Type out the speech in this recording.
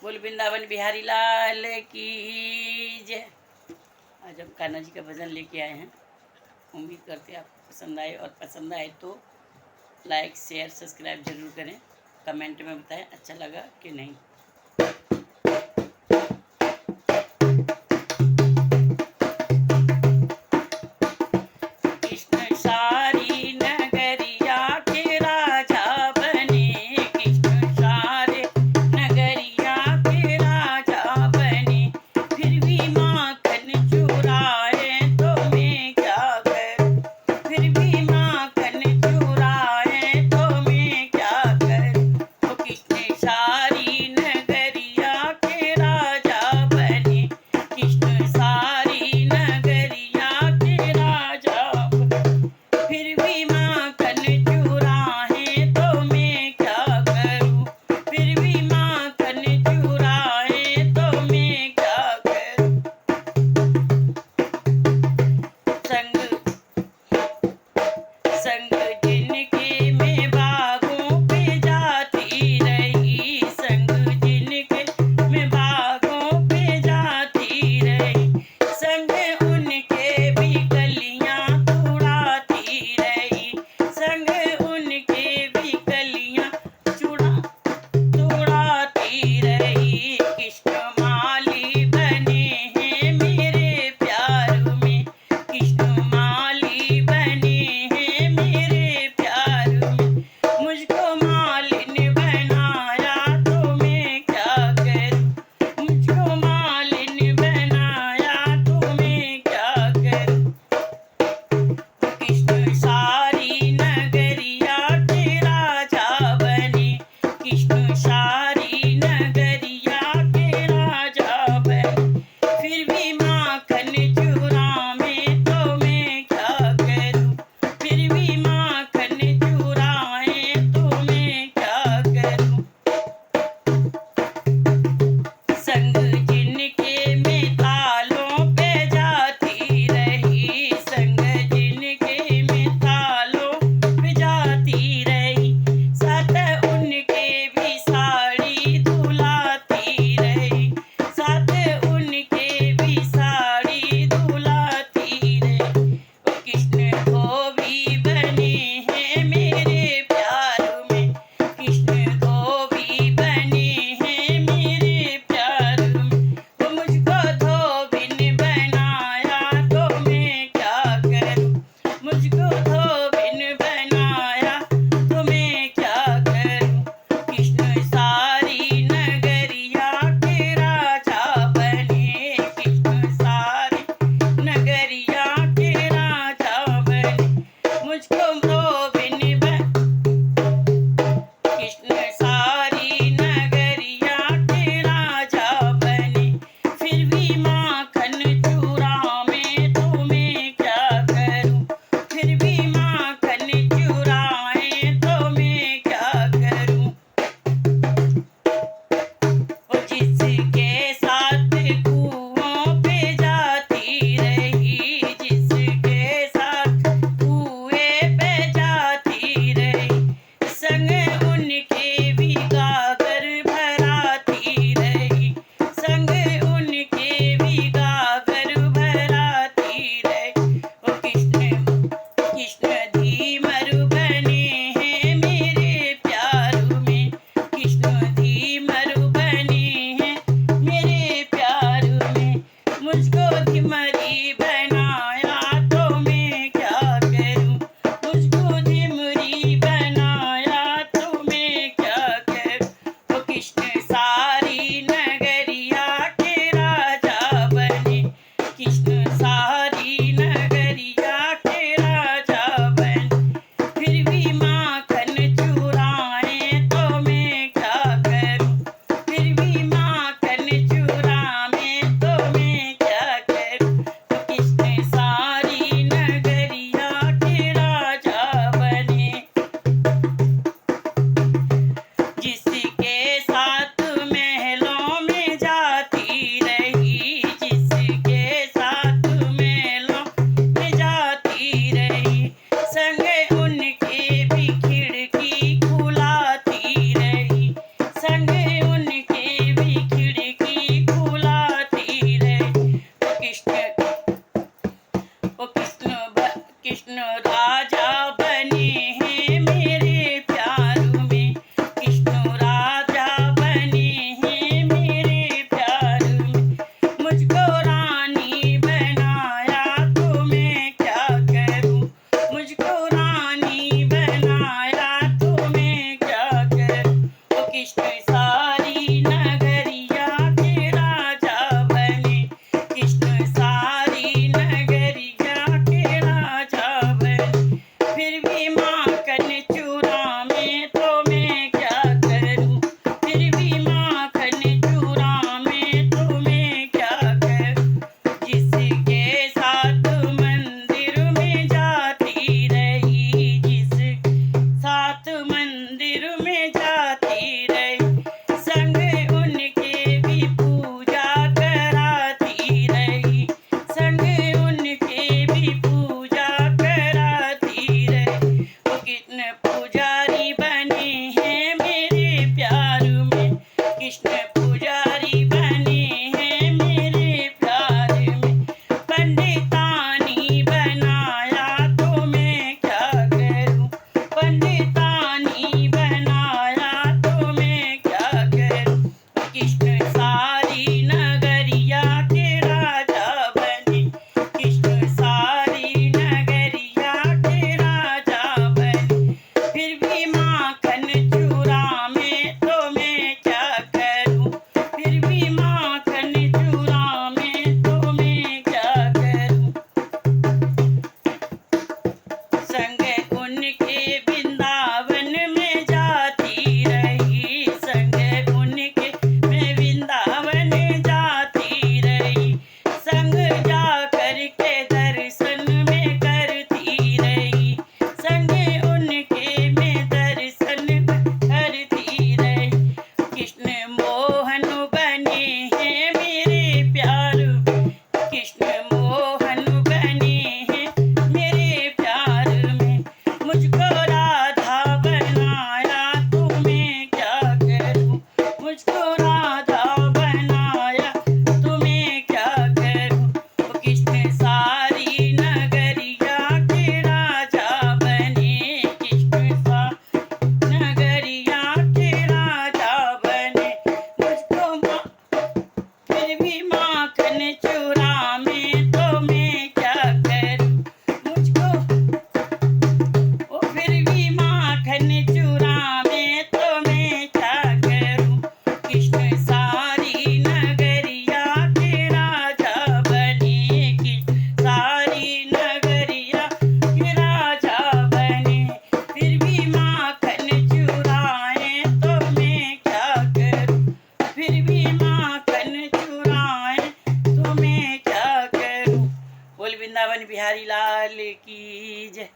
बोल वृंदावन बिहारी लाल की जय। आज हम कान्हा जी का भजन लेके आए हैं। उम्मीद करते हैं आपको पसंद आए, और पसंद आए तो लाइक शेयर सब्सक्राइब जरूर करें। कमेंट में बताएं अच्छा लगा कि नहीं। कृष्ण सारी नगरिया के राजा बने, कृष्ण सारे नगरिया के राजा बने, फिर भी माखन चुराए तो मैं क्या करूं, फिर भी माखन चुराए तो मैं क्या करूं। वो कृष्ण सारी नगरिया मुझको राधा बनाया, तुम्हें क्या करूं। वो कृष्ण सारी नगरिया के राजा बने, कृष्ण सारी नगरिया के राजा बने। मुझको फिर भी माखन चूरा में, तो मैं क्या करूं। मुझको ओ फिर भी माखन चूरा में, तो मैं क्या करूं। कृष्ण सारी नगरिया के राजा बने, कृष्ण सारी नगरिया के राजा बने। फिर भी माखन चुराए, तो मैं क्या करूं। फिर भी माखन चुराए, तो मैं क्या करूं। बोल वृंदावन बिहारी लाल की जय।